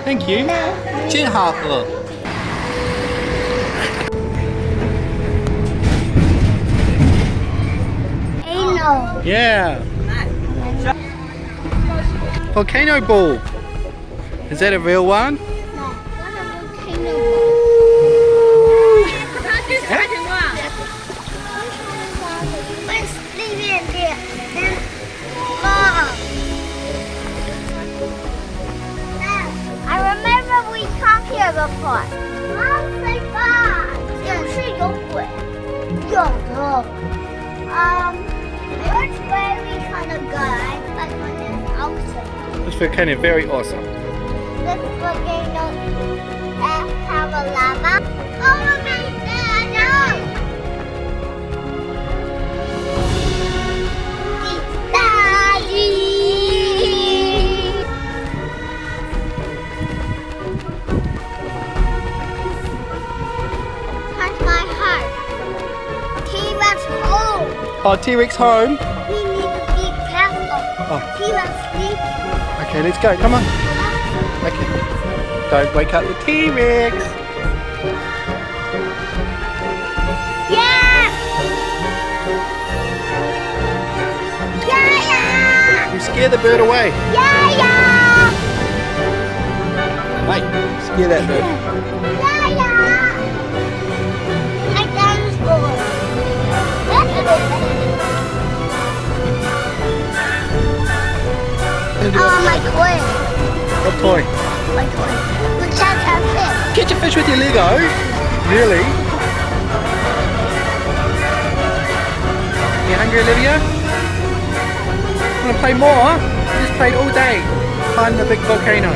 Thank you. 真好喝。 Anal. Yeah. Volcano ball. Is that a real one? I remember we come here before. Oh my god! 也是有鬼，有的。Which way we gonna go? But when it's awesome. This volcano very awesome. This volcano have a lava. Oh my god! Daddy! Touch my heart. T-Rex home. Oh, T-Rex home. We need to be careful. Oh. T-Rex sleep. Okay, let's go. Come on. Okay. Don't wake up the T-Rex. Yeah! Yeah, yeah! You scare the bird away. Yeah, yeah! Hey, scare that bird. Yeah, yeah! I dinosaur. Oh, my toy. What toy? My toy. The cat has fish. Catch a fish with your Lego? Really? You hungry, Olivia? Want to play more? We just played all day. Climb the big volcano.